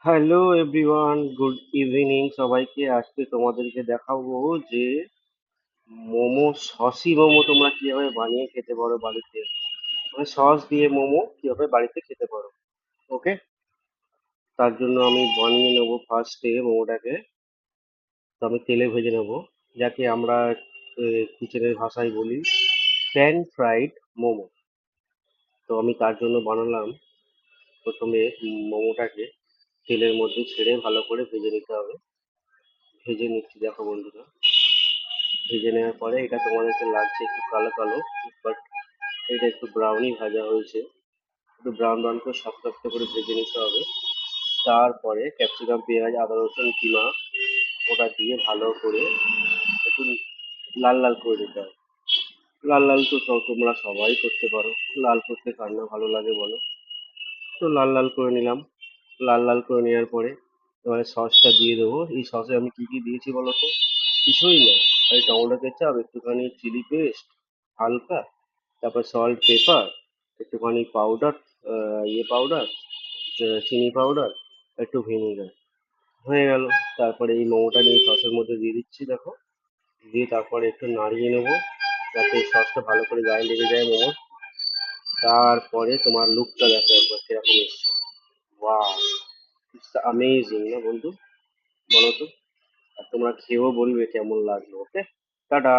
Hello everyone, good evening সবাইকে। আজকে তোমাদেরকে দেখাবো যে মোমো, সসি মোমো তোমরা কিভাবে বানিয়ে খেতে পারো বাড়িতে। মানে সস দিয়ে মোমো কিভাবে বাড়িতে খেতে পারো। ওকে, তার জন্য আমি বানিয়ে নেবো ফার্স্টে মোমোটাকে। তো আমি তেলে ভেজে নেবো, যাকে আমরা কিচেনের ভাষায় বলি প্যান ফ্রাইড মোমো। তো আমি তার জন্য বানালাম প্রথমে মোমোটাকে তেলের মধ্যে ছেড়ে ভালো করে ভেজে নিতে হবে। ভেজে নিচ্ছি দেখো বন্ধুরা। ভেজে নেওয়ার পরে এটা তোমাদেরকে লাগছে একটু কালো কালো, বাট এটা একটু ব্রাউনই ভাজা হয়েছে। একটু ব্রাউন ব্রাউন করে শক্ত শক্ত করে ভেজে নিতে হবে। তারপরে ক্যাপসিকাম, পেঁয়াজ, আদা, রসুন, কিমা ওটা দিয়ে ভালো করে একটু লাল লাল করে নিতে হবে। লাল লাল তো তোমরা সবাই করতে পারো, লাল করতে কার না ভালো লাগে বলো। তো লাল লাল করে নিলাম। লাল লাল করে নেওয়ার পরে এবারে সসটা দিয়ে দেবো। এই সসে আমি কি কি দিয়েছি বলো তো? কিছুই না, এই টমেটো কেচাপ, একটুখানি চিলি পেস্ট হালকা, তারপর সল্ট, পেপার, একটুখানি পাউডার, ইয়ে পাউডার, চিনি পাউডার, একটু ভিনিগার, হয়ে গেল। তারপরে এই মোমোটা নিয়ে সসের মধ্যে দিয়ে দিচ্ছি দেখো। দিয়ে তারপরে একটু নাড়িয়ে নেবো যাতে সসটা ভালো করে গায়ে লেগে যায় মোমো। তারপরে তোমার লুকটা দেখো একবার কিরকম এসছে। ওয়াও, ইটস অ্যামেজিং না বন্ধু, বলো তো? আর তোমরা খেয়েও বলবে কেমন লাগলো। ওকে, টাটা।